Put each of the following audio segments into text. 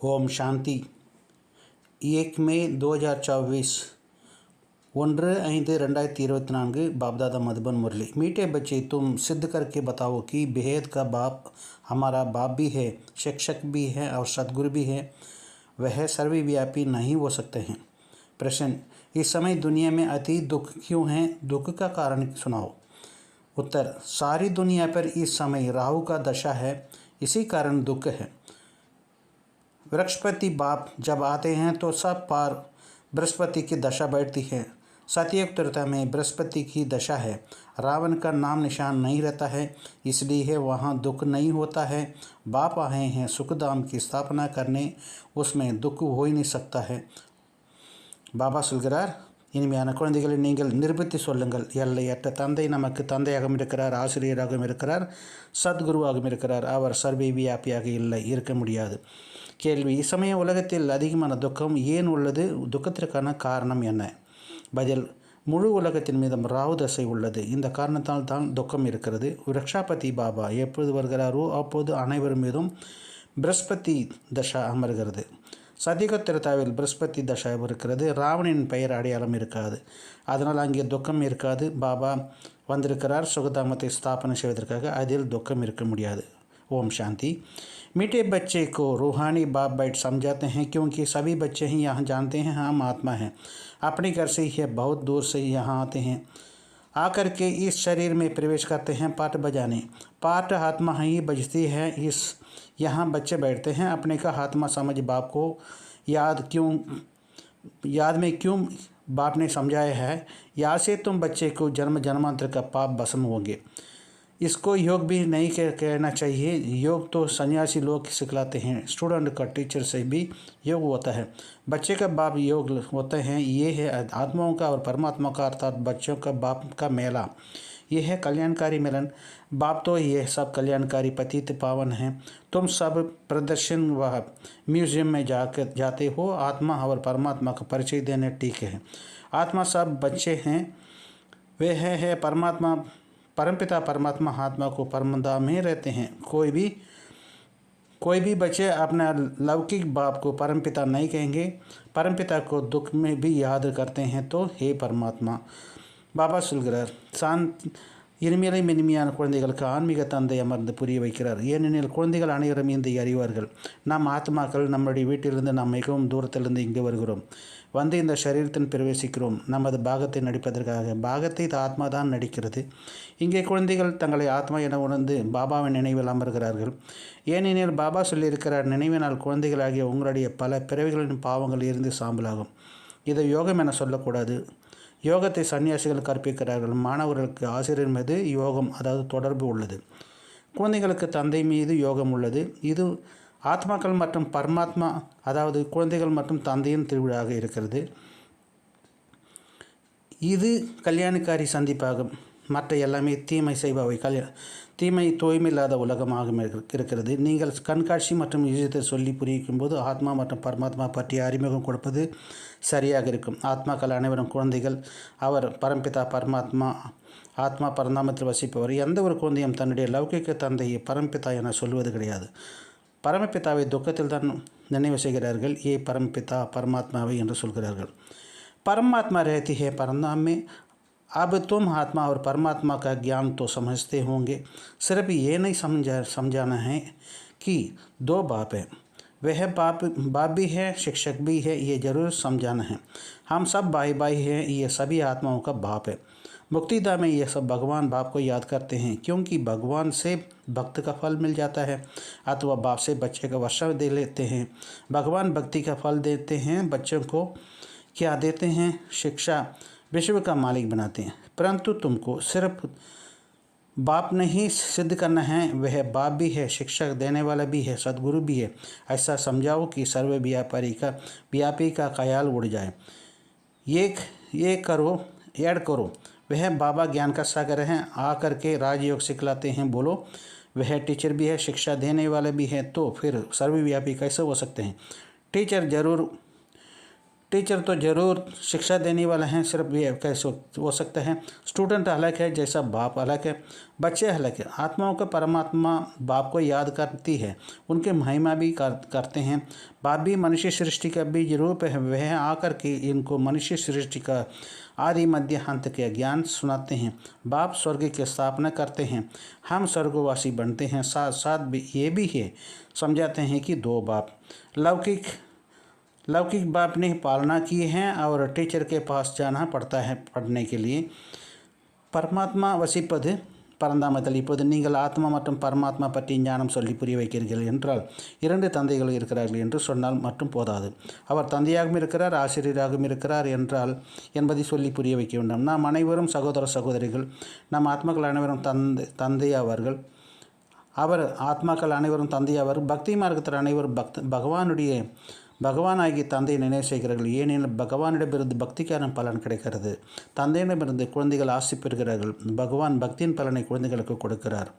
ஓம் சாந்தி 1 மே 2024 1/5/2024 बाप-दादा मधुबन मुरली। मीठे बच्चे, तुम सिद्ध करके बताओ कि बेहद का बाप हमारा बाप भी है, शिक्षक भी है और सद्गुरु भी है। वह सर्वव्यापी नहीं हो सकते हैं। प्रश्न, इस समय दुनिया में अति दुख क्यों है? दुख का कारण सुनाओ। उत्तर, सारी दुनिया पर इस समय राहु का दशा है, इसी कारण दुख है। बृहस्पति बाप जब आते हैं तो सब पार बृहस्पति की दशा बैठती है। सतयुग त्रेता में बृहस्पति की दशा है। रावण का नाम निशान नहीं रहता है, इसलिए वहाँ दुख नहीं होता है। बाप आए हैं सुखधाम की स्थापना करने, उसमें दुख हो ही नहीं सकता है। பாபா சொல்கிறார், இனிமையான குழந்தைகளை நீங்கள் நிரூபித்து சொல்லுங்கள். எல்லையற்ற தந்தை நமக்கு தந்தையாகவும் இருக்கிறார், ஆசிரியராகவும் இருக்கிறார், சத்குருவாகவும் இருக்கிறார். அவர் சர்வ வியாபியாக இருக்க முடியாது. கேள்வி, இச்சமய உலகத்தில் அதிகமான துக்கம் ஏன் உள்ளது? துக்கத்திற்கான காரணம் என்ன? பதில், முழு உலகத்தின் மீதும் ராகு தசை உள்ளது. இந்த காரணத்தால் தான் துக்கம் இருக்கிறது. விரக்ஷாபதி பாபா எப்பொழுது வருகிறாரோ அப்போது அனைவர் மீதும் பிரஸ்பதி தசா அமர்கிறது. சதிக திரதாவில் பிரஸ்பதி தசா இருக்கிறது. ராவணின் பெயர் அடையாளம் இருக்காது, அதனால் அங்கே துக்கம் இருக்காது. பாபா வந்திருக்கிறார் சுகதாமத்தை ஸ்தாபனை செய்வதற்காக, அதில் துக்கம் இருக்க முடியாது. ओम शांति। मीठे बच्चे को रूहानी बाप बैठ समझाते हैं, क्योंकि सभी बच्चे ही यहाँ जानते हैं हम आत्मा हैं। अपने घर से ही बहुत दूर से यहाँ आते हैं, आकर के इस शरीर में प्रवेश करते हैं पाठ बजाने। पाठ आत्मा ही बजती है। इस यहाँ बच्चे बैठते हैं, अपने का आत्मा समझ बाप को याद में क्यों बाप ने समझाया है। यहाँ से तुम बच्चे को जन्म जन्मांतर का पाप भस्म होंगे। इसको योग भी नहीं कहना चाहिए। योग तो सन्यासी लोग सिखलाते हैं, स्टूडेंट का टीचर से भी योग होता है। बच्चे का बाप योग होते हैं। ये है आत्माओं का और परमात्मा का, अर्थात बच्चों का बाप का मेला। ये है कल्याणकारी मिलन। बाप तो ये सब कल्याणकारी पतित पावन हैं। तुम सब प्रदर्शन व म्यूजियम में जाते हो, आत्मा और परमात्मा का परिचय देने। ठीक है, आत्मा सब बच्चे हैं, वे है परमात्मा, परमपिता परमात्मा आत्मा को परमधाम में रहते हैं। कोई भी बच्चे अपना लौकिक बाप को परमपिता नहीं कहेंगे। परमपिता को दुख में भी याद करते हैं। तो हे परमात्मा, பாபா சொல்கிறார், இனிமையான குழந்தைகளுக்கு ஆன்மீக தந்தை அமர்ந்து புரிய வைக்கிறார். ஏனெனில் குழந்தைகள் அனைவரும் இதை அறிவார்கள். நாம் ஆத்மாக்கள் நம்முடைய வீட்டிலிருந்து நாம் மிகவும் தூரத்திலிருந்து இங்கு வருகிறோம், வந்து இந்த சரீரத்தில் பிரவேசிக்கிறோம் நமது பாகத்தை நடிப்பதற்காக. பாகத்தை ஆத்மா தான் நடிக்கிறது. இங்கே குழந்தைகள் தங்களை ஆத்மா என உணர்ந்து பாபாவின் நினைவில் அமர்கிறார்கள். ஏனெனில் பாபா சொல்லியிருக்கிறார், நினைவினால் குழந்தைகளாகிய உங்களுடைய பல பிறவிகளின் பாவங்கள் இருந்து சாம்பலாகும். இதை யோகம் என சொல்லக்கூடாது. யோகத்தை சன்னியாசிகள் கற்பிக்கிறார்கள். மாணவர்களுக்கு ஆசிரியர் மீது யோகம், அதாவது தொடர்பு உள்ளது. குழந்தைகளுக்கு தந்தை மீது யோகம் உள்ளது. இது ஆத்மாக்கள் மற்றும் பரமாத்மா, அதாவது குழந்தைகள் மற்றும் தந்தையின் திருவிழாக இருக்கிறது. இது கல்யாணக்காரி சந்திப்பாகும். மற்ற எல்லாமே தீமை செய்பவை. தீமை தூய்மை இல்லாத உலகமாக இருக்கிறது. நீங்கள் கண்காட்சி மற்றும் யுஜத்தை சொல்லி புரிவிக்கும்போது ஆத்மா மற்றும் பரமாத்மா பற்றிய அறிமுகம் கொடுப்பது சரியாக இருக்கும். ஆத்மாக்கள் அனைவரும் குழந்தைகள். அவர் பரம்பிதா பரமாத்மா, ஆத்மா பரந்தாமத்தில் வசிப்பவர். எந்த ஒரு குழந்தையும் தன்னுடைய லௌகிக தந்தையை பரம்பிதா என சொல்வது கிடையாது. பரமபிதாவை துக்கத்தில் தான் நினைவு செய்கிறார்கள். ஏ பரம்பிதா பரமாத்மாவை என்று சொல்கிறார்கள். परमात्मा रहती है परमधाम में। अब तुम आत्मा और परमात्मा का ज्ञान तो समझते होंगे। सिर्फ ये नहीं समझाना है कि दो बाप हैं। वह बाप भी है, शिक्षक भी है, ये ज़रूर समझाना है। हम सब भाई भाई हैं, ये सभी आत्माओं का बाप है। मुक्तिदा में ये सब भगवान बाप को याद करते हैं, क्योंकि भगवान से भक्त का फल मिल जाता है, अथवा बाप से बच्चे का वर्षा दे लेते हैं। भगवान भक्ति का फल देते हैं, बच्चों को क्या देते हैं? शिक्षा। विश्व का मालिक बनाते हैं। परंतु तुमको सिर्फ बाप नहीं सिद्ध करना है, वह बाप भी है, शिक्षा देने वाला भी है, सद्गुरु भी है। ऐसा समझाओ कि सर्व व्यापी का ख्याल उड़ जाए। ये करो, ऐड करो। वह बाबा ज्ञान का सागर हैं, आकर के राजयोग सिखलाते हैं। बोलो, वह टीचर भी है, शिक्षा देने वाले भी है, तो फिर सर्वव्यापी कैसे हो सकते हैं? टीचर जरूर टीचर तो ज़रूर शिक्षा देने वाला है, सिर्फ ये कैसे हो सकता है। स्टूडेंट अलग है, जैसा बाप अलग है, बच्चे अलग है। आत्माओं का परमात्मा बाप को याद करती है, उनके महिमा भी करते हैं। बाप भी मनुष्य सृष्टि का बीज रूप है, वह आकर के इनको मनुष्य सृष्टि का आदि मध्य अंत के ज्ञान सुनाते हैं। बाप स्वर्ग की स्थापना करते हैं, हम स्वर्गवासी बनते हैं। साथ साथ भी ये भी है समझाते हैं कि दो बाप लौकिक बाप ने पालना की है और टीचर के पास जाना पड़ता है पढ़ने के लिए। பரமாத்மா வசிப்பது பரந்தாமத்தில். இப்போது நீங்கள் ஆத்மா மற்றும் பரமாத்மா பற்றி ஞானம் சொல்லி புரிய வைக்கிறீர்கள் என்றால் 2 தந்தைகள் இருக்கிறார்கள் என்று சொன்னால் மட்டும் போதாது. அவர் தந்தையாகவும் இருக்கிறார், ஆசிரியராகவும் இருக்கிறார் என்பதை சொல்லி புரிய வைக்க வேண்டும். நாம் அனைவரும் சகோதர சகோதரிகள். நம் ஆத்மாக்கள் அனைவரும் தந்தையாவார்கள். அவர் ஆத்மாக்கள் அனைவரும் தந்தையாவார்கள். பக்தி மார்க்கத்தில் அனைவரும் பகவானாகிய தந்தையை நினைவு செய்கிறார்கள். ஏனெனில் பகவானிடமிருந்து பக்திக்கான பலன் கிடைக்கிறது. தந்தையிடமிருந்து குழந்தைகள் ஆசி பெறுகிறார்கள். பகவான் பக்தியின் பலனை குழந்தைகளுக்கு கொடுக்கிறார்.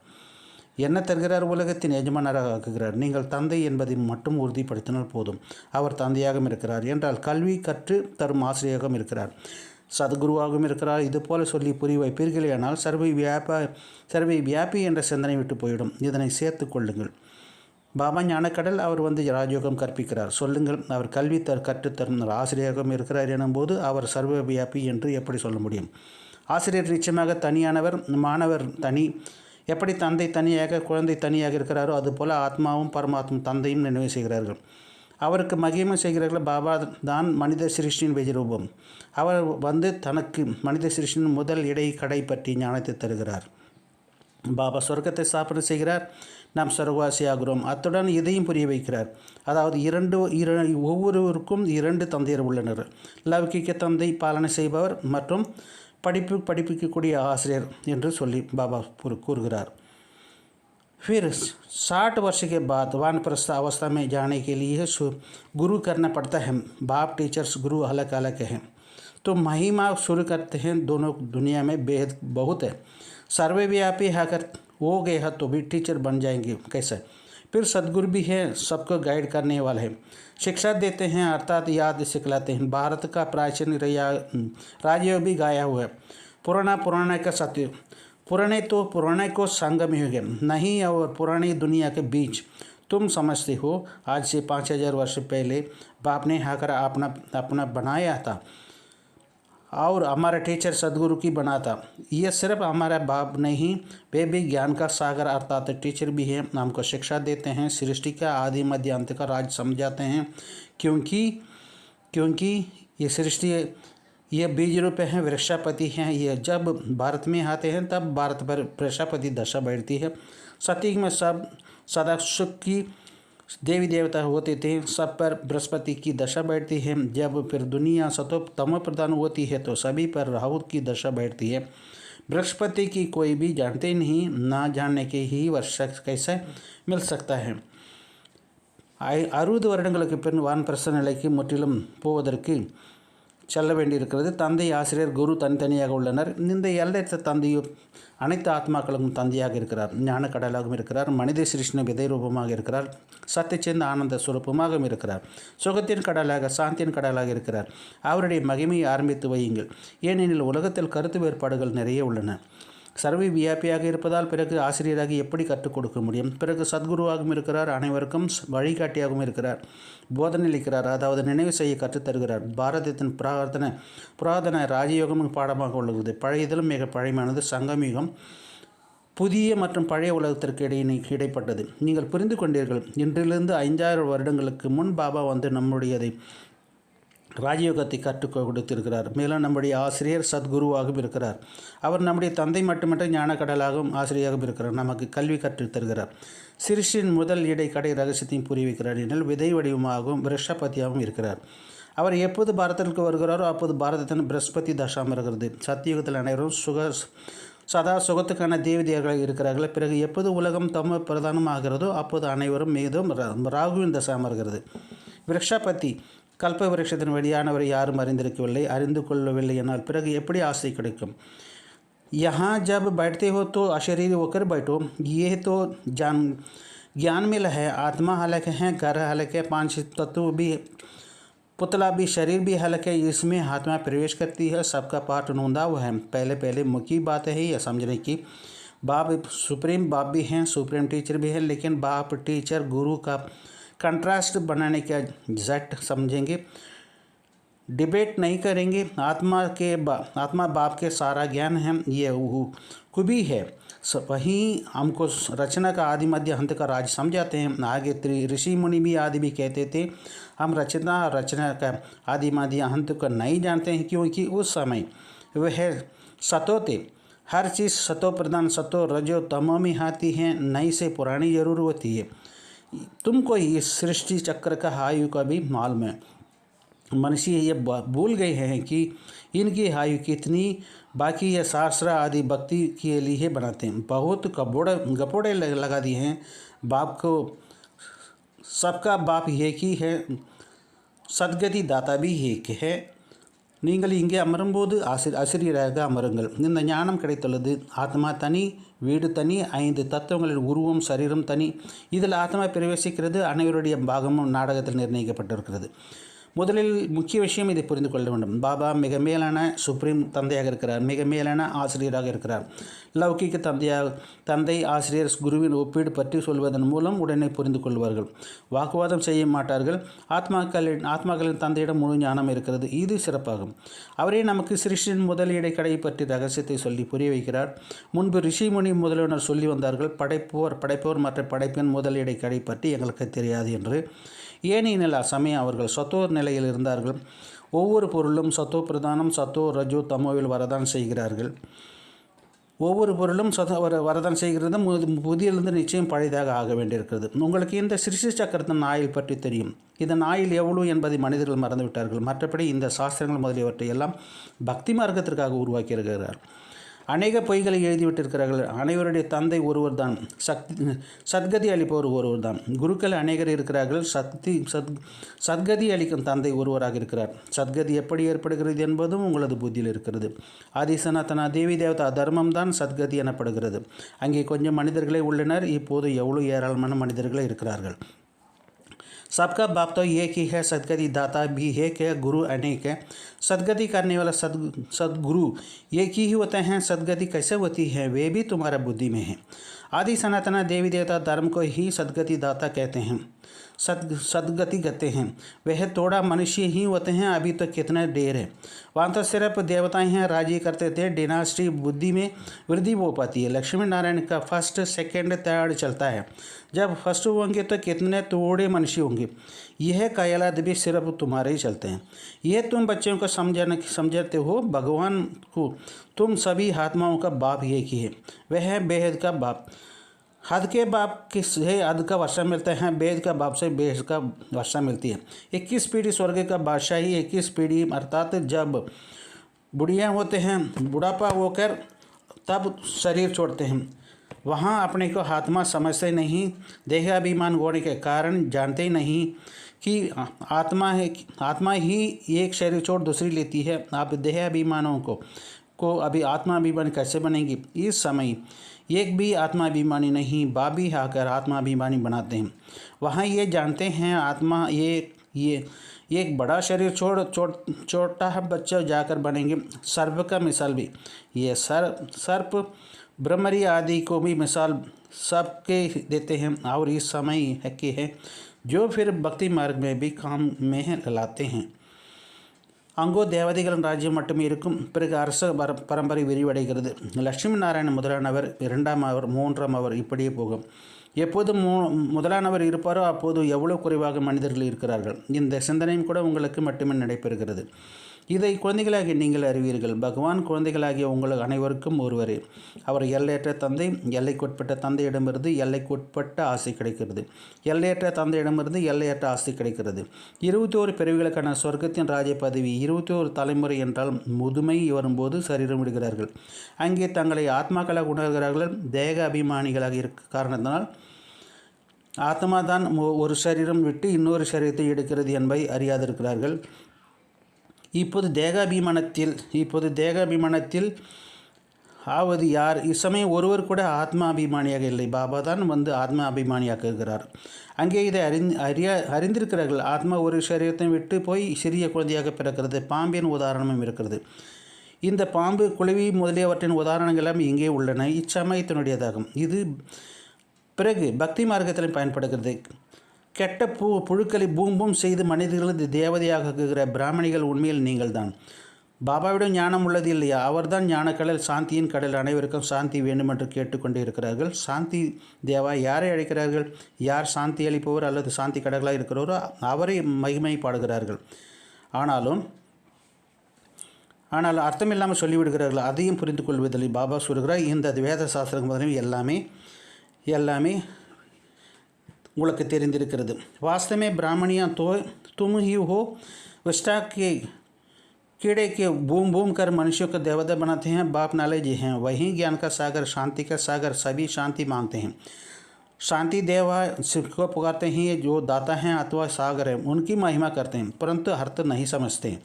என்ன தருகிறார்? உலகத்தின் எஜமானராக ஆக்குகிறார். நீங்கள் தந்தை என்பதை மட்டும் உறுதிப்படுத்தினால் போதும். அவர் தந்தையாகவும் இருக்கிறார் என்றால் கல்வி கற்று தரும் ஆசிரியராகவும் இருக்கிறார், சத்குருவாகவும் இருக்கிறார். இதுபோல சொல்லி புரிய வைப்பீர்களேயானால் சர்வை வியாபி என்ற சிந்தனை விட்டு போயிடும். இதனை சேர்த்து கொள்ளுங்கள். பாபா ஞானக்கடல் அவர் ராஜயோகம் கற்பிக்கிறார். சொல்லுங்கள், அவர் கல்வி கற்றுத்தரும் ஆசிரியராகவும் இருக்கிறார் எனும்போது அவர் சர்வ வியாபி என்று எப்படி சொல்ல முடியும்? ஆசிரியர் நிச்சயமாக தனியானவர், மாணவர் தனி. எப்படி தந்தை தனியாக குழந்தை தனியாக இருக்கிறாரோ அதுபோல் ஆத்மாவும் பரமாத்மா தந்தையும் நினைவு செய்கிறார்கள். அவருக்கு மகிமை செய்கிறார்கள். பாபா தான் மனித சிருஷ்டியின் விஜரூபம். அவர் தனக்கு மனித சிருஷ்டியின் முதல் இடை கடை பற்றி ஞானத்தை தருகிறார். பாபா சொர்க்கத்தை ஸ்தாபனை செய்கிறார், நாம் சொர்க்கவாசி ஆகிறோம். அத்துடன் இதையும் புரிய வைக்கிறார். அதாவது ஒவ்வொருவருக்கும் 2 தந்தையர் உள்ளனர். லௌகிக்க தந்தை பாலனை செய்பவர் மற்றும் படிப்பிக்கக்கூடிய ஆசிரியர் என்று சொல்லி பாபா கூறுகிறார். फिर 60 वर्ष के बाद वानप्रस्थ अवस्था में जाने के लिए गुरु करना पड़ता है. बाप टीचर्स गुरु अलग अलग हैं, तो महिमा शुरू करते हैं. दोनों दुनिया में भेद बहुत है. सर्वव्यापी अगर हो गए तो भी टीचर बन जाएंगे कैसे? फिर सदगुरु भी है, सबको गाइड करने वाले हैं, शिक्षा देते हैं अर्थात याद सिखलाते हैं. भारत का प्राचीन राज्य भी गाया हुआ है. पुराना का सत्य. पुराने को संगम युग नहीं और पुरानी दुनिया के बीच. तुम समझते हो आज से 5000 वर्ष पहले बाप ने आकर अपना बनाया था और हमारा टीचर सदगुरु की बना था. ये सिर्फ हमारा बाप नहीं, वे भी ज्ञान का सागर अर्थात टीचर भी हैं. हमको शिक्षा देते हैं, सृष्टि का आदि मध्य अंत का राज समझाते हैं. क्योंकि ये सृष्टि, ये बीज रूप हैं, वृक्षापति हैं. ये जब भारत में आते हैं तब भारत पर वृक्षापति दशा बैठती है. सतयुग में सब सदा सुख की देवी देवता होते थे, सब पर बृहस्पति की दशा बैठती है. जब फिर दुनिया सतो तमो प्रधान होती है तो सभी पर राहु की दशा बैठती है. बृहस्पति की कोई भी जानते नहीं, ना जानने के ही वर्ष कैसे मिल सकता है. 60 வருடங்களுக்கு பின் வான்பரச நிலைக்கு முற்றிலும் போவதற்கு செல்ல வேண்டியிருக்கிறது. தந்தை, ஆசிரியர், குரு தனித்தனியாக உள்ளனர். இந்த எல்லையற்ற தந்தையும் அனைத்து ஆத்மாக்களுக்கும் தந்தையாக இருக்கிறார், ஞான கடலாகவும் இருக்கிறார், மனித சிருஷ்ண விதை ரூபமாக இருக்கிறார், சத்தியச்சேர்ந்த ஆனந்த சுரூபமாகவும் இருக்கிறார், சுகத்தின் கடலாக சாந்தியின் கடலாக இருக்கிறார். அவருடைய மகிமையை ஆரம்பித்து வையுங்கள். ஏனெனில் உலகத்தில் கருத்து வேறுபாடுகள் நிறைய உள்ளன. சர்வ வியாபியாக இருப்பதால் பிறகு ஆசிரியராக எப்படி கற்றுக் கொடுக்க முடியும்? பிறகு சத்குருவாகவும் இருக்கிறார், அனைவருக்கும் வழிகாட்டியாகவும் இருக்கிறார், போதனை அளிக்கிறார், அதாவது நினைவு செய்ய கற்றுத்தருகிறார். பாரதத்தின் புராதன ராஜயோகம் பாடமாக உள்ளது. பழையதிலும் மிக பழைமையானது சங்கமயுகம். புதிய மற்றும் பழைய உலகத்திற்கு இடைப்பட்டது. நீங்கள் புரிந்து கொண்டீர்கள். இன்றிலிருந்து 5000 வருடங்களுக்கு முன் பாபா நம்முடையதை ராஜயோகத்தை கற்றுக் கொடுத்திருக்கிறார். மேலும் நம்முடைய ஆசிரியர் சத்குருவாகவும் இருக்கிறார். அவர் நம்முடைய தந்தை மட்டுமற்ற ஞானக்கடலாகவும் ஆசிரியராகவும் இருக்கிறார். நமக்கு கல்வி கற்றுத் தருகிறார். சிருஷ்டியின் முதல் இடை கடை ரகசியத்தையும் புரிய வைக்கிறார். எனில் விதை வடிவமாகவும் விருஷபதியாகவும் இருக்கிறார். அவர் எப்போது பாரதத்திற்கு வருகிறாரோ அப்போது பாரதத்தின் பிரஸ்பதி தசா வருகிறது. சத்தியுகத்தில் அனைவரும் சதா சுகத்துக்கான தேவதையர்கள் இருக்கிறார்கள். பிறகு எப்போது உலகம் தம பிரதானமாகிறதோ அப்போது அனைவரும் மீதும் ராகுவின் தசா வருகிறது. விருஷபதி கல்ப விருட்சத்தின் வெளியானவரை யாரும் அறிந்து கொள்ளவில்லை என்னால் பிறகு எப்படி ஆசை கிடைக்கும்? यहाँ जब बैठते हो तो अशरीर होकर बैठो. ये तो ज्ञान मिल है. आत्मा अलग है, घर अलग है, 5 तत्व भी पुतला भी शरीर भी हल्का है, इसमें आत्मा प्रवेश करती है, सबका पार्ट नूंदा हुआ है। पहले मुख्य बात है यह समझने की, बाप सुप्रीम बाप भी हैं, सुप्रीम टीचर भी है, लेकिन बाप टीचर गुरु का कंट्रास्ट बनाने का जट समझेंगे, डिबेट नहीं करेंगे। आत्मा बाप के सारा ज्ञान है, ये खूबी है। वहीं हमको रचना का आदि मध्य अंत का राज समझाते हैं। आगे ऋषि मुनि भी आदि भी कहते थे, हम रचना का आदि मध्य अंत को नहीं जानते हैं, क्योंकि उस समय वह सतो थे। हर चीज़ सतो प्रधान, सतो रजो तमो में आती है, नई से पुरानी जरूर होती है। तुमको इस सृष्टि चक्र का आयु का भी मालूम है। मनुष्य ये भूल गए हैं कि इनकी आयु कितनी, बाकी ये शास्त्र आदि भक्ति के लिए बनाते हैं। बहुत गपोड़े लगा दिए हैं बाप को। सबका बाप एक ही है, சத்கதி தாத்தா भी एक है. நீங்கள் இங்கே அமரும்போது ஆசிரியராக அமருங்கள். இந்த ஞானம் கிடைத்துள்ளது. ஆத்மா தனி, வீடு தனி, 5 தத்துவங்களின் உருவம் சரீரம் தனி. இதில் ஆத்மா பிரவேசிக்கிறது. அனைவருடைய பாகமும் நாடகத்தில் நிர்ணயிக்கப்பட்டிருக்கிறது. முதலில் முக்கிய விஷயம் இதை புரிந்து கொள்ள வேண்டும். பாபா மிக மேலான சுப்ரீம் தந்தையாக இருக்கிறார், மிக மேலான ஆசிரியராக இருக்கிறார். லௌகிக தந்தை ஆசிரியர் குருவின் ஒப்பீடு பற்றி சொல்வதன் மூலம் உடனே புரிந்து கொள்வார்கள், வாக்குவாதம் செய்ய மாட்டார்கள். ஆத்மாக்களின் தந்தையிடம் முழு ஞானம் இருக்கிறது. இது சிறப்பாகும். அவரே நமக்கு சிருஷ்டியின் முதல் இடைக்கடை பற்றி ரகசியத்தை சொல்லி புரிய வைக்கிறார். முன்பு ரிஷி முனி முதலினர் சொல்லி வந்தார்கள், படைப்போர் மற்ற படைப்பின் முதல் இடைக்கடை பற்றி எங்களுக்கு தெரியாது என்று. ஏனெனில் அச்சமயம் அவர்கள் சத்தோ நிலையில் இருந்தார்கள். ஒவ்வொரு பொருளும் சத்தோ பிரதானம், சத்தோ ரஜோ தமோவில் வரதான் செய்கிறார்கள். ஒவ்வொரு பொருளும் வரதான் செய்கிறது. புதியிலிருந்து நிச்சயம் பழையதாக ஆக வேண்டியிருக்கிறது. உங்களுக்கு இந்த சிருஷ்டி சக்கரத்தின் ஆயில் பற்றி தெரியும். இதன் ஆயில் எவ்வளவு என்பதை மனிதர்கள் மறந்துவிட்டார்கள். மற்றபடி இந்த சாஸ்திரங்கள் முதலியவற்றை எல்லாம் பக்தி மார்க்கத்திற்காக உருவாக்கியிருக்கிறார். அநேக பொய்களை எழுதிவிட்டிருக்கிறார்கள். அனைவருடைய தந்தை ஒருவர் தான், சத்கதி அளிப்பவர் ஒருவர் தான். குருக்கள் அநேகர் இருக்கிறார்கள். சத்கதி அளிக்கும் தந்தை ஒருவராக இருக்கிறார். சத்கதி எப்படி ஏற்படுகிறது என்பதும் உங்களது புத்தியில் இருக்கிறது. ஆதி சனாதன தேவி தேவதா தர்மம் தான் சத்கதி எனப்படுகிறது. அங்கே கொஞ்சம் மனிதர்களே உள்ளனர். இப்போது எவ்வளோ ஏராளமான மனிதர்களே இருக்கிறார்கள். सबका बाप तो एक ही है, सदगति दाता भी एक है, गुरु अनेक है. सदगति करने वाला सदगुरु एक ही होते हैं. सदगति कैसे होती है वे भी तुम्हारा बुद्धि में है. आदि सनातन देवी देवता धर्म को ही सदगति दाता कहते हैं, सदगति कहते हैं. वह थोड़ा मनुष्य ही होते हैं. अभी तो कितने ढेर है. वहाँ तो सिर्फ देवताएं हैं. राजी करते थे. डिनास्टी बुद्धि में वृद्धि हो पाती है. लक्ष्मी नारायण का फर्स्ट सेकंड थर्ड चलता है. जब फर्स्ट होंगे तो कितने थोड़े मनुष्य होंगे. यह कायलाद भी सिर्फ तुम्हारे ही चलते हैं. यह तुम बच्चों को समझाते हो. भगवान को तुम सभी आत्माओं का बाप एक ही है. वह है बेहद का बाप. हद के बाप से हद का वर्षा मिलता है. बेहद का बाप से बेहद का वर्षा मिलती है. 21 पीढ़ी स्वर्ग का बादशाही. 21 पीढ़ी अर्थात जब बुढ़िया होते हैं, बुढ़ापा होकर तब शरीर छोड़ते हैं, वहाँ अपने को आत्मा समझते नहीं. देहाभिमान होने के कारण जानते नहीं कि आत्मा ही एक शरीर छोड़ दूसरी लेती है. आप देहाभिमानों को अभी आत्माभिमान कैसे बनेंगी. इस समय एक भी आत्माभिमानी नहीं, बाप भी आकर आत्माभिमानी बनाते हैं. वहाँ ये जानते हैं आत्मा ये एक बड़ा शरीर छोटा बच्चा जाकर बनेंगे. सर्प का मिसाल भी ये सर्प ब्रह्मरी आदि को भी मिसाल सबके देते हैं. और इस समय के हैं जो फिर भक्ति मार्ग में भी काम में लाते हैं. அங்கோ தேவதைகளின் ராஜ்யம் மட்டுமே இருக்கும். பிறகு அரச பரம்பரை விரிவடைகிறது. லட்சுமி நாராயணன் முதலானவர், 2ஆம் அவர், 3ஆம் அவர், இப்படியே போகும். எப்போது முதலானவர் இருப்பாரோ அப்போது எவ்வளோ குறைவாக மனிதர்கள் இருக்கிறார்கள். இந்த சிந்தனையும் கூட உங்களுக்கு மட்டுமே நடைபெறுகிறது. இதை குழந்தைகளாகிய நீங்கள் அறிவீர்கள். பகவான் குழந்தைகளாகிய உங்கள் அனைவருக்கும் ஒருவரே. அவர் எல்லையற்ற தந்தை. எல்லைக்குட்பட்ட தந்தையிடமிருந்து எல்லைக்குட்பட்ட ஆசை கிடைக்கிறது. எல்லையற்ற தந்தையிடமிருந்து எல்லையற்ற ஆசை கிடைக்கிறது. 21 பிறவிகளுக்கான சொர்க்கத்தின் ராஜ்ய பதவி. 21 தலைமுறை என்றால் முதுமை வரும்போது சரீரம் விடுகிறார்கள். அங்கே தங்களை ஆத்மாக்களாக உணர்கிறார்கள். தேக அபிமானிகளாக இருக்க காரணத்தினால் ஆத்மா தான் ஒரு சரீரம் விட்டு இன்னொரு சரீரத்தை எடுக்கிறது என்பதை அறியாதிருக்கிறார்கள். இப்போது தேகாபிமானத்தில் ஆவது யார்? இச்சமயம் ஒருவர் கூட ஆத்மா அபிமானியாக இல்லை. பாபா தான் வந்து ஆத்மா அபிமானியாக்குகிறார். அங்கே இதை அறிந்திருக்கிறார்கள். ஆத்மா ஒரு சரீரத்தை விட்டு போய் சிறிய குழந்தையாக பிறக்கிறது. பாம்பின் உதாரணமும் இருக்கிறது. இந்த பாம்பு, குளவி முதலியவற்றின் உதாரணங்களும் இங்கே உள்ளன. இச்சமயத்தினுடையதாகும். இது பிறகு பக்தி மார்க்கத்தில் பயன்படுகிறது. கெட்ட புழுக்களை பூம்பும் செய்து மனிதர்களது தேவதையாக்குகிற பிராமணிகள் உண்மையில் நீங்கள்தான். பாபாவிடம் ஞானம் உள்ளது இல்லையா? அவர்தான் ஞானக்கடல், சாந்தியின் கடல். அனைவருக்கும் சாந்தி வேண்டுமென்று கேட்டுக்கொண்டே இருக்கிறார்கள். சாந்தி தேவா யாரை அழைக்கிறார்கள்? யார் சாந்தி அளிப்பவர் அல்லது சாந்தி கடலாக இருக்கிறவரோ அவரை மகிமை பாடுகிறார்கள். ஆனால் அர்த்தமில்லாமல் சொல்லிவிடுகிறார்கள். அதையும் புரிந்து கொள்வதில்லை. பாபா சொல்கிறார், இந்த வேத சாஸ்திரம் முதலில் எல்லாமே உங்களுக்கு தெரிந்திருக்கிறது. वास्तव ब्राह्मणियाँ तो तुम ही हो। विष्टा के कीड़े के बूम बूम कर मनुष्यों को देवता बनाते हैं। बाप नॉलेज हैं, वही ज्ञान का सागर, शांति का सागर, सभी शांति मांगते हैं। शांति देवा को पुकारते हैं, जो दाता हैं अथवा सागर है, उनकी महिमा करते हैं, परंतु अर्थ नहीं समझते।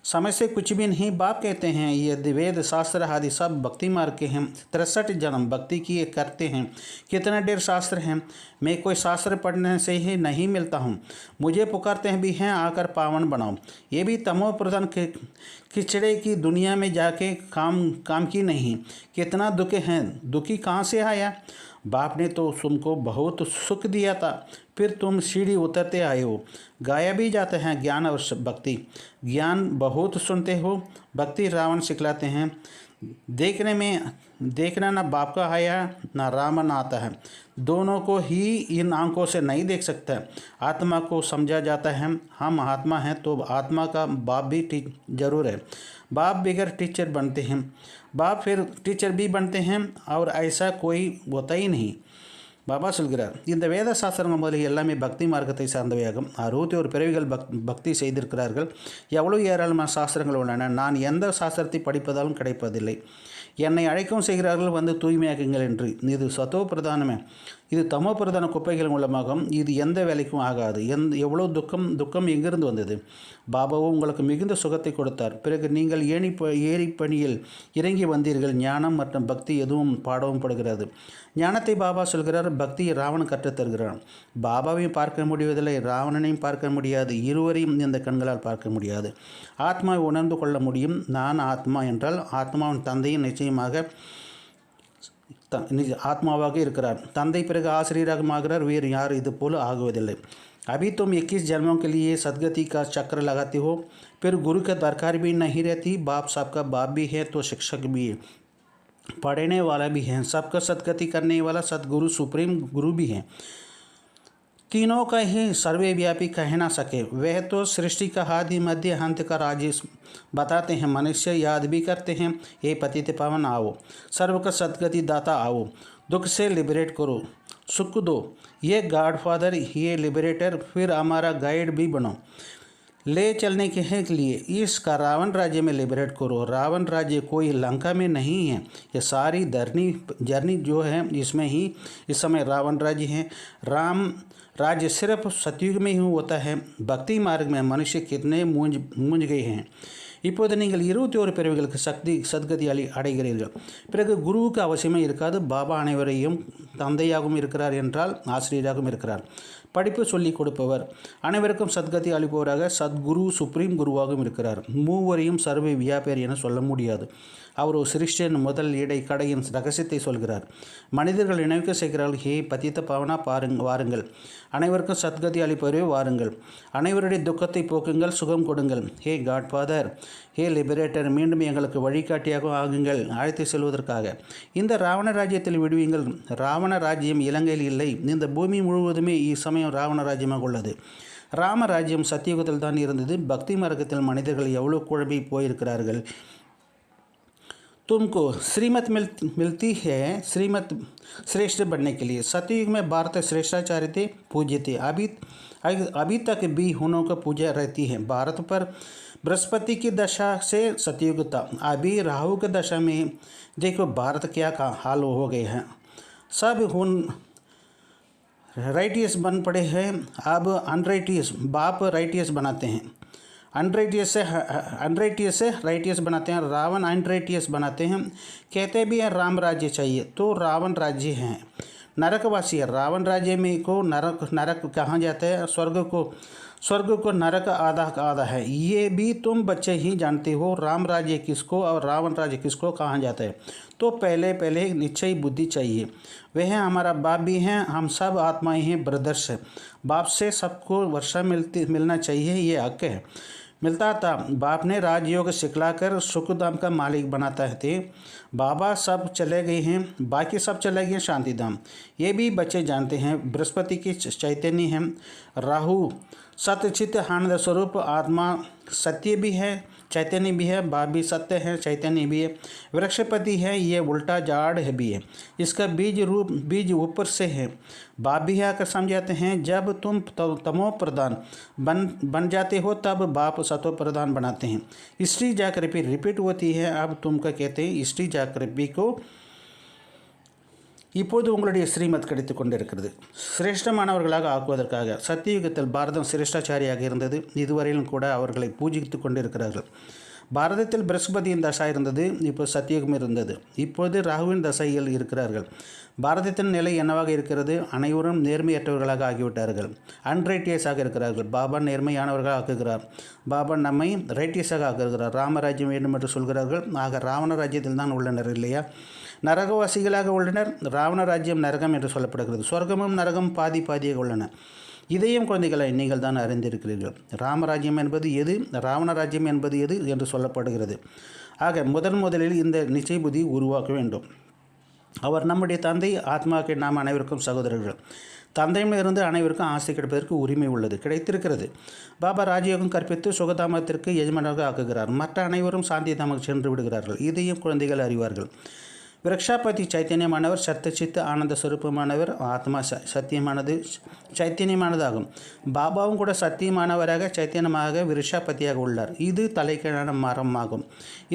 समझ कुछ भी नहीं। बाप कहते हैं ये वेद शास्त्र आदि सब भक्ति मार्ग के हैं। 63 जन्म भक्ति किए करते हैं। कितना ढेर शास्त्र हैं। मैं कोई शास्त्र पढ़ने से ही नहीं मिलता हूँ। मुझे पुकारते हैं भी हैं, आकर पावन बनाओ। ये भी तमो प्रधान खिचड़े की दुनिया में जाके काम की नहीं। कितना दुखी हैं। दुखी कहाँ से आया? बाप ने तो तुमको बहुत सुख दिया था, फिर तुम सीढ़ी उतरते आए हो। गाया भी जाते हैं ज्ञान और भक्ति। ज्ञान बहुत सुनते हो, भक्ति रावण सिखलाते हैं। देखना ना बाप का आया ना रावण आता है। दोनों को ही इन आंखों से नहीं देख सकता। आत्मा को समझा जाता है। हम आत्मा हैं तो आत्मा का बाप भी जरूर है। बाप बगैर टीचर बनते हैं, बाप फिर टीचर भी बनते हैं, और ऐसा कोई होता ही नहीं। பாபா சொல்கிறார், இந்த வேத சாஸ்திரங்கள் முதலில் எல்லாமே பக்தி மார்க்கத்தை சார்ந்தவையாகும். 61 பிறவிகள் பக்தி செய்திருக்கிறார்கள். எவ்வளோ ஏராளமான சாஸ்திரங்கள் உள்ளன. நான் எந்த சாஸ்திரத்தை படிப்பதாலும் கிடைப்பதில்லை. என்னை அழைக்கவும் செய்கிறார்கள், வந்து தூய்மையாக்குங்கள் என்று. இது சத்தோ பிரதானமே, இது தமோ பிரதான குப்பைகள் மூலமாகும். இது எந்த வேலைக்கும் ஆகாது. எவ்வளோ துக்கம் எங்கிருந்து வந்தது? பாபாவும் உங்களுக்கு மிகுந்த சுகத்தை கொடுத்தார். பிறகு நீங்கள் ஏரி பணியில் இறங்கி வந்தீர்கள். ஞானம் மற்றும் பக்தி எதுவும் பாடவும் படுகிறது. ஞானத்தை பாபா சொல்கிறார், பக்தியை ராவணன் கற்றுத்தருகிறான். பாபாவையும் பார்க்க முடிவதில்லை, ராவணனையும் பார்க்க முடியாது. இருவரையும் இந்த கண்களால் பார்க்க முடியாது. ஆத்மாவை உணர்ந்து கொள்ள முடியும். நான் ஆத்மா என்றால் ஆத்மாவின் தந்தையும் நிச்சயமாக ஆத்மாவாக இருக்கிறார். தந்தை பிறகு ஆசிரியராக ஆகிறார். வேறு யார் இது போல ஆகுவதில்லை. अभी तुम 21 जन्मों के लिए सदगति का चक्र लगाते हो, फिर गुरु का दरकार भी नहीं रहती। बाप सबका बाप भी है तो शिक्षक भी है, पढ़ने वाला भी है, सबका सदगति करने वाला सदगुरु सुप्रीम गुरु भी है। तीनों का ही सर्वव्यापी कह ना सके। वह तो सृष्टि का आदि मध्य अंत का राज्य बताते हैं। मनुष्य याद भी करते हैं, ये पतित पावन आओ, सर्व का सदगति दाता आओ, दुख से लिबरेट करो, सुख दो। ये गॉड फादर, ये लिबरेटर, फिर हमारा गाइड भी बनो। ले चलने के लिए इसका रावण राज्य में लिबरेट करो। रावण राज्य कोई लंका में नहीं है। ये सारी जर्नी जो है इसमें ही इस समय रावण राज्य है। राम राज्य सिर्फ सतयुग में ही होता है। भक्ति मार्ग में मनुष्य कितने मूंझ गए हैं। இப்போது நீங்கள் 21 பிறவிகளுக்கு சத்கதி அடைகிறீர்கள். பிறகு குருவுக்கு அவசியமே இருக்காது. பாபா அனைவரையும் தந்தையாகவும் இருக்கிறார் என்றால் ஆசிரியராகவும் இருக்கிறார். படிப்பு சொல்லிக் கொடுப்பவர், அனைவருக்கும் சத்கதி அளிப்பவராக சத்குரு சுப்ரீம் குருவாகவும் இருக்கிறார். மூவரையும் சர்வ வியாபேர் என சொல்ல முடியாது. அவர் ஒரு சிருஷ்டின் முதல் இடை கடையின் ரகசியத்தை சொல்கிறார். மனிதர்கள் நினைவுக்க செய்கிறார்கள், ஹே பதித்த பாவனா வாருங்கள், அனைவருக்கும் சத்கதி அளிப்பவரே வாருங்கள், அனைவருடைய துக்கத்தை போக்குங்கள், சுகம் கொடுங்கள். ஹே காட் ஃபாதர், ஹே லிபரேட்டர், மீண்டும் எங்களுக்கு வழிகாட்டியாக ஆகுங்கள், அழைத்து செல்வதற்காக. இந்த ராவண ராஜ்யத்தில் விடுவீங்கள். ராவண ராஜ்யம் இலங்கையில் இல்லை. இந்த பூமி முழுவதுமே இச்சமயம் ராவண ராஜ்யமாக உள்ளது. ராமராஜ்யம் சத்தியுகத்தில் தான் இருந்தது. பக்தி மார்க்கத்தில் மனிதர்கள் எவ்வளோ குழம்பி போயிருக்கிறார்கள். तुमको श्रीमत मिलती है, श्रीमत श्रेष्ठ बनने के लिए। सतयुग में भारत श्रेष्ठाचार्य थे, पूज्य थे। अभी तक भी उन्हों का पूजा रहती है। भारत पर बृहस्पति की दशा से सतयुग था। अभी राहु की दशा में देखो भारत क्या हाल हो गए हैं। सब उन राइटियस बन पड़े हैं। अब अनराइटियस बाप राइटियस बनाते हैं। अनराइटियस से राइटियस बनाते हैं, रावण अनराइटियस बनाते हैं। कहते भी हैं राम राज्य चाहिए, तो रावण राज्य है। नरकवासी है, रावण राज्य में को नरक कहाँ जाता है, स्वर्ग को नरक आधा आधा है। ये भी तुम बच्चे ही जानते हो राम राज्य किसको और रावण राज्य किसको कहाँ जाता है। तो पहले निश्चय बुद्धि चाहिए। वह हमारा बाप भी हैं, हम सब आत्माएं हैं, ब्रदर्स है। बाप से सबको वर्षा मिलना चाहिए, ये हक है। मिलता था। बाप ने राजयोग सिखलाकर सुखधाम का मालिक बनाता थे। बाबा सब चले गए हैं, बाकी सब चले गए शांतिधाम। ये भी बच्चे जानते हैं। बृहस्पति की चैतन्य है, राहु सत्यचित आनंद स्वरूप आत्मा सत्य भी है, चैतन्य भी है। बाप भी सत्य है, चैतन्य भी है। वृक्षपति है, ये उल्टा जाड़ है भी है। इसका बीज ऊपर से है। बाप भी आकर समझाते हैं, जब तुम तमो प्रधान बन जाते हो तब बाप सतो प्रधान बनाते हैं। हिस्ट्री जाकृपी रिपीट होती है। अब तुमको कहते हैं हिस्ट्री जाकृपी को இப்போது உங்களுடைய ஸ்ரீமத் கிடைத்து கொண்டிருக்கிறது. சிரேஷ்டமானவர்களாக ஆக்குவதற்காக சத்தியுகத்தில் பாரதம் சிரேஷ்டாச்சாரியாக இருந்தது. இதுவரையிலும் கூட அவர்களை பூஜித்து கொண்டிருக்கிறார்கள். பாரதத்தில் பிரகஸ்பதியின் தசா இருந்தது, இப்போ சத்தியுகம் இருந்தது. இப்போது ராகுவின் தசையில் இருக்கிறார்கள். பாரதத்தின் நிலை என்னவாக இருக்கிறது? அனைவரும் நேர்மையற்றவர்களாக ஆகிவிட்டார்கள், அன்ரைட்டியஸாக இருக்கிறார்கள். பாபா நேர்மையானவர்களாக ஆக்குகிறார். பாபா நம்மை ரைட்டியஸாக ஆக்குகிறார். ராமராஜ்யம் வேண்டும் என்று சொல்கிறார்கள். ஆக ராவண ராஜ்யத்தில் தான் உள்ளனர் இல்லையா? நரகவாசிகளாக உள்ளனர். ராவண ராஜ்யம் நரகம் என்று சொல்லப்படுகிறது. சொர்க்கமும் நரகம் பாதியாக உள்ளன. இதையும் குழந்தைகளை நீங்கள் தான் அறிந்திருக்கிறீர்கள். ராமராஜ்யம் என்பது எது, ராவண ராஜ்யம் என்பது எது என்று சொல்லப்படுகிறது. ஆக முதலில் இந்த நிச்சய புத்தி உருவாக்க வேண்டும். அவர் நம்முடைய தந்தை, ஆத்மாவுக்கு நாம் அனைவருக்கும் சகோதரர்கள். தந்தையிலிருந்து அனைவருக்கும் ஆசை கிடைப்பதற்கு உரிமை உள்ளது, கிடைத்திருக்கிறது. பாபா ராஜயோகம் கற்பித்து சுகதாமத்திற்கு எஜமானராக ஆக்குகிறார். மற்ற அனைவரும் சாந்தி தாமக்கு சென்று விடுகிறார்கள். இதையும் குழந்தைகள் அறிவார்கள். விரக்ஷாபதி சைத்தன்யமானவர், சத்தச்சித்த ஆனந்த ஸ்வரூபமானவர். ஆத்மா சத்தியமானது, சைத்தன்யமானதாகும். பாபாவும் கூட சத்தியமானவராக சைத்தன்யமாக விருஷாபதியாக உள்ளார். இது தலைக்கீழான மரமாகும்.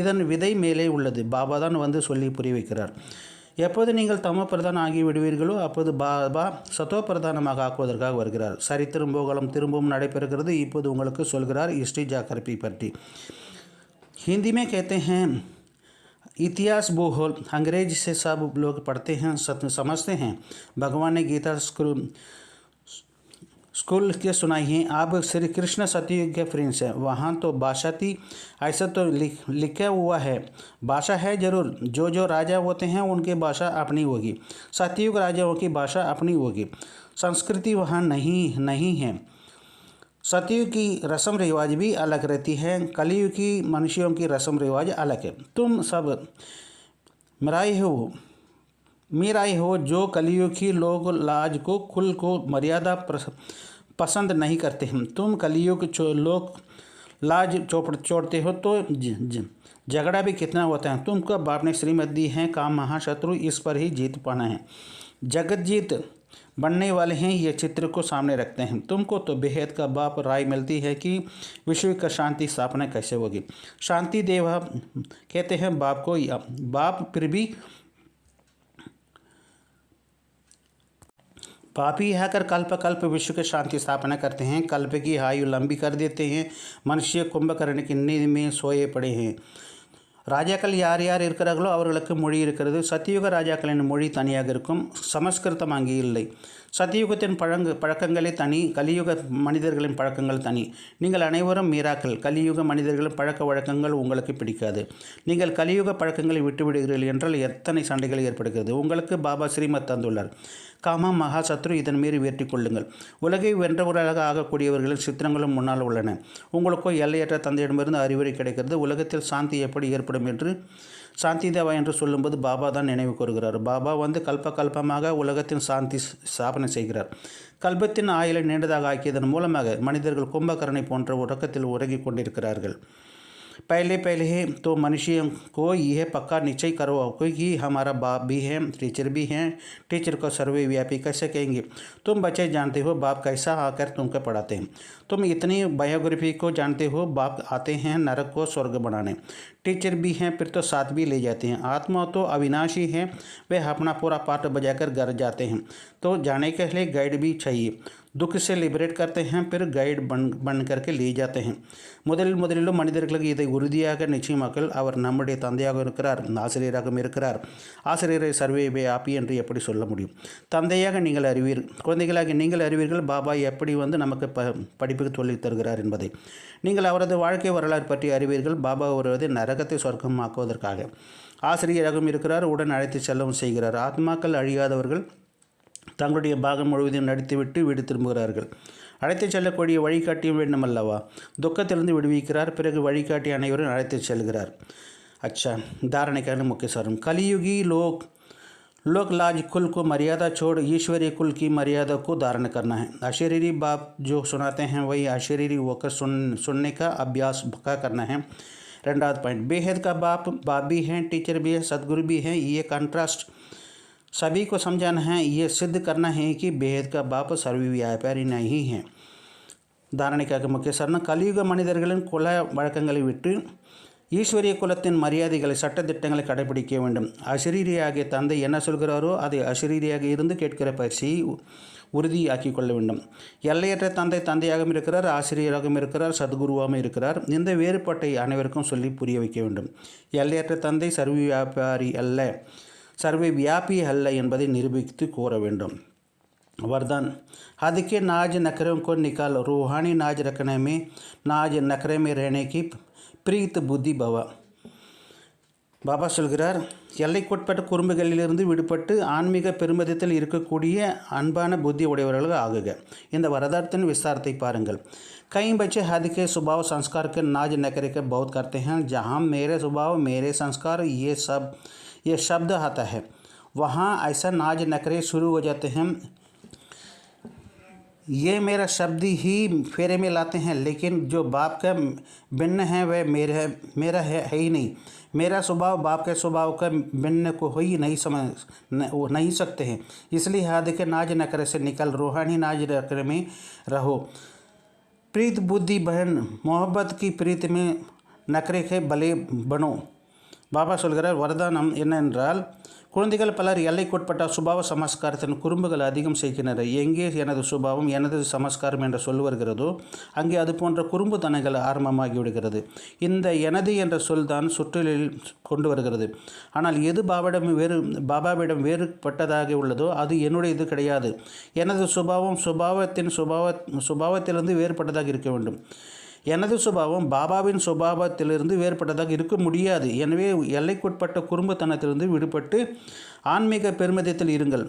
இதன் விதை மேலே உள்ளது. பாபா தான் வந்து சொல்லி புரிய வைக்கிறார். எப்போது நீங்கள் தமோ பிரதானம் ஆகி விடுவீர்களோ அப்போது பாபா சத்தோ பிரதானமாக ஆக்குவதற்காக வருகிறார். சரித்திரம் போகலம் திரும்பவும் நடைபெறுகிறது. இப்போது உங்களுக்கு சொல்கிறார் हिस्ट्री जाकृपी பற்றி. हिंदी में कहते हैं इतिहास भूगोल, अंग्रेज से सब लोग पढ़ते हैं, समझते हैं. भगवान ने गीता स्कूल के सुनाई है. अब श्री कृष्ण सतयुग के फ्रेंड्स है. वहाँ तो भाषा थी, ऐसा तो लिखा हुआ है. भाषा है जरूर. जो राजा होते हैं उनकी भाषा अपनी होगी. सतयुग राजाओं की भाषा अपनी होगी. संस्कृति वहाँ नहीं है. सतयुग की रस्म रिवाज भी अलग रहती है. कलयुग की मनुष्यों की रस्म रिवाज अलग है. तुम सब मेराए हो जो कलयुग की लोग लाज को कुल को मर्यादा पसंद नहीं करते हैं. तुम कलयुग लोग लाज छोड़ते हो तो झगड़ा भी कितना होता है. तुमको बाप ने श्रीमत दी है, काम महाशत्रु, इस पर ही जीत पाना है. जगत जीत बनने वाले हैं, ये चित्र को सामने रखते हैं. तुमको तो बेहद का बाप राय मिलती है कि विश्व का शांति स्थापना कैसे होगी. शांति देव कहते हैं बाप को. बाप फिर भी पापी आकर कल्प विश्व की शांति स्थापना करते हैं. कल्प की आयु लंबी कर देते हैं. मनुष्य कुंभकर्ण की नींद में सोए पड़े हैं. ராஜாக்கள் யார் யார் இருக்கிறார்களோ அவர்களுக்கு மொழி இருக்கிறது. சத்தியுக ராஜாக்களின் மொழி தனியாக இருக்கும். சமஸ்கிருதம் அங்கே இல்லை. சத்தியுகத்தின் பழக்கங்களே தனி, கலியுக மனிதர்களின் பழக்கங்கள் தனி. நீங்கள் அனைவரும் மீராக்கள். கலியுக மனிதர்களின் பழக்க வழக்கங்கள் உங்களுக்கு பிடிக்காது. நீங்கள் கலியுக பழக்கங்களை விட்டுவிடுகிறீர்கள் என்றால் எத்தனை சண்டைகள் ஏற்படுகிறது. உங்களுக்கு பாபா ஸ்ரீமத் தந்துள்ளார். காமம் மகாசத்ரு, இதன் மீறி வெற்றி கொள்ளுங்கள். உலகை வென்றவர்களாக ஆகக்கூடியவர்களின் சித்திரங்களும் முன்னால் உள்ளன. உங்களுக்கோ எல்லையற்ற தந்தையிடமிருந்து அறிவுரை கிடைக்கிறது. உலகத்தில் சாந்தி எப்படி ஏற்படும் என்று சாந்தி தேவா என்று சொல்லும்போது பாபா தான் நினைவு கூறுகிறார். பாபா வந்து கல்பமாக உலகத்தின் சாந்தி ஸ்தாபனை செய்கிறார். கல்பத்தின் ஆயுளை நீண்டதாக ஆக்கியதன் மூலமாக மனிதர்கள் கும்பகரணை போன்ற உறக்கத்தில் உறங்கிக் கொண்டிருக்கிறார்கள். पहले ही तो मनुष्य को यह पक्का निश्चय करो कि हमारा बाप भी है, टीचर भी हैं. टीचर को सर्वव्यापी कैसे कहेंगे. तुम बच्चे जानते हो बाप कैसा आकर तुमको पढ़ाते हैं. तुम इतनी बायोग्राफी को जानते हो. बाप आते हैं नरक को स्वर्ग बनाने. टीचर भी हैं, फिर तो साथ भी ले जाते हैं. आत्मा तो अविनाशी है, वे अपना पूरा पाठ बजाकर घर जाते हैं. तो जाने के लिए गाइड भी चाहिए. दुख से लिबरेट करते हैं, फिर गाइड बन करके ले जाते हैं. முதலிலும் மனிதர்களுக்கு இதை உறுதியாக நிச்சயமாக்கல். அவர் நம்முடைய தந்தையாக இருக்கிறார், ஆசிரியராகவும் இருக்கிறார். ஆசிரியரை சர்வே வியாபி என்று எப்படி சொல்ல முடியும்? தந்தையாக நீங்கள் அறிவீர்கள், குழந்தைகளாக நீங்கள் அறிவீர்கள் பாபா எப்படி நமக்கு படிப்புக்கு சொல்லித் தருகிறார் என்பதை. நீங்கள் அவரது வாழ்க்கை வரலாறு பற்றி அறிவீர்கள். பாபா வருவது நரகத்தை சொர்க்கமாக்குவதற்காக. ஆசிரியராகவும் இருக்கிறார், உடன் அழைத்து செல்லவும் செய்கிறார். ஆத்மாக்கள் அழியாதவர்கள் தங்களுடைய பாகம் முழுவதையும் நடித்துவிட்டு வீடு திரும்புகிறார்கள். அழைத்து செல்லக்கூடிய வழிகாட்டியும் வேண்டும் அல்லவா? துக்கத்திலிருந்து விடுவிக்கிறார், பிறகு வழிகாட்டி அனைவரும் அழைத்து செல்கிறார். अच्छा, धारणिकाने मुख्य सार. कलियुगी लोक लाज कुल को मर्यादा छोड़ ईश्वरीय कुल की मर्यादा को धारण करना है. अशरीरी बाप जो सुनाते हैं वही अशरीरी होकर सुनने का अभ्यास पक्का करना है. रंडावद पॉइंट, बेहद का बाप भी हैं, टीचर भी है, सदगुरु भी हैं. ये कंट्रास्ट सभी को समझाना है. ये सिद्ध करना है कि बेहद का बाप सर्वव्यापी नहीं है. தாரணிக்காக முக்கிய சாரணம். கலியுக மனிதர்களின் குல வழக்கங்களை விட்டு ஈஸ்வரிய குலத்தின் மரியாதைகளை சட்டத்திட்டங்களை கடைபிடிக்க வேண்டும். அசரீரியாகிய தந்தை என்ன சொல்கிறாரோ அதை அசரீரியாக இருந்து கேட்கிற பயிற்சியை உறுதியாக்கி கொள்ள வேண்டும். எல்லையற்ற தந்தை தந்தையாகவும் இருக்கிறார், ஆசிரியராகவும் இருக்கிறார், சத்குருவாகவும் இருக்கிறார். இந்த வேறுபாட்டை அனைவருக்கும் சொல்லி புரிய வைக்க வேண்டும். எல்லையற்ற தந்தை சர்வவியாபாரி அல்ல, सर्वे व्यापी हल என்பதை நிரூபித்து கூற வேண்டும். वरदान, हद के नाज नखरों को निकाल, रूहानी नाज रखने में नाज नखरे में रहने की प्रीत बुद्धि भवा. பாபா சொல்கிறார், எல்லைக்குட்பட்ட குறும்புகளிலிருந்து விடுபட்டு ஆன்மீக பெருமிதத்தில் இருக்கக்கூடிய அன்பான புத்தி உடையவர்களாக ஆகுக. இந்த வரதார்த்தின் விஸ்தாரத்தை பாருங்கள். कई बच्चे हद के स्वभाव संस्कार के नाज नखरे के बहुत करते हैं. जहाँ मेरे स्वभाव मेरे संस्कार ये शब्द आता है, वहाँ ऐसा नाज नखरे शुरू हो जाते हैं. ये मेरा शब्द ही फेरे में लाते हैं, लेकिन जो बाप का भिन्न है वह मेरा है ही नहीं. मेरा स्वभाव बाप के स्वभाव का भिन्न को हो ही नहीं सकते हैं. इसलिए हद के नाज नखरे से निकल रूहानी नाज नखरे में रहो. प्रीत बुद्धि बहन, मोहब्बत की प्रीत में नखरे के बले बनो. பாபா சொல்கிறார், வரதானம் என்னென்றால், குழந்தைகள் பலர் எல்லைக்குட்பட்ட சுபாவ சமஸ்காரத்தின் குறும்புகள் அதிகம் செய்கின்றனர். எங்கே எனது சுபாவம் எனது சமஸ்காரம் என்று சொல்லி வருகிறதோ அங்கே அது போன்ற குறும்புத்தனங்கள் ஆரம்பமாகிவிடுகிறது. இந்த எனது என்ற சொல் தான் சுற்றலில் கொண்டு வருகிறது. ஆனால் எது பாபாவிடம் வேறுபட்டதாக உள்ளதோ அது என்னுடைய இது கிடையாது. எனது சுபாவம் சுபாவத்திலிருந்து வேறுபட்டதாக இருக்க வேண்டும். எனது சுபாவம் பாபாவின் சுபாவத்திலிருந்து வேறுபட்டதாக இருக்க முடியாது. எனவே எல்லைக்குட்பட்ட குறும்புத்தனத்திலிருந்து விடுபட்டு ஆன்மீக பெருமிதத்தில் இருங்கள்.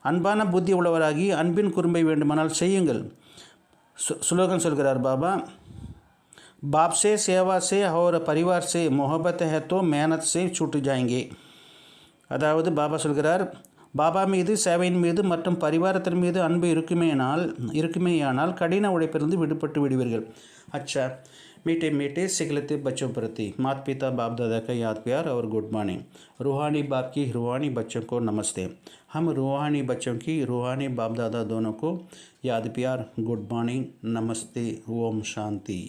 அன்பான புத்தி உள்ளவராகி அன்பின் குறும்பை வேண்டுமானால் செய்யுங்கள். ஸ்லோகன் சொல்கிறார் பாபா, बाप से सेवा से और परिवार से मोहब्बत है तो मेहनत से छूट जाएंगे. அதாவது பாபா சொல்கிறார், பாபா மீது சேவையின் மீது மற்றும் பரிவாரத்தின் மீது அன்பு இருக்குமேயானால் கடின உழைப்பிலிருந்து விடுபட்டு விடுவீர்கள். अच्छा, मीठे मीठे सिखलते बच्चों प्रति माता पिता बाप दादा का याद प्यार और गुड मॉर्निंग. रूहानी बाप की रूहानी बच्चों को नमस्ते. हम रूहानी बच्चों की रूहानी बाप दादा दोनों को याद प्यार, गुड मॉर्निंग, नमस्ते, ओम शांति.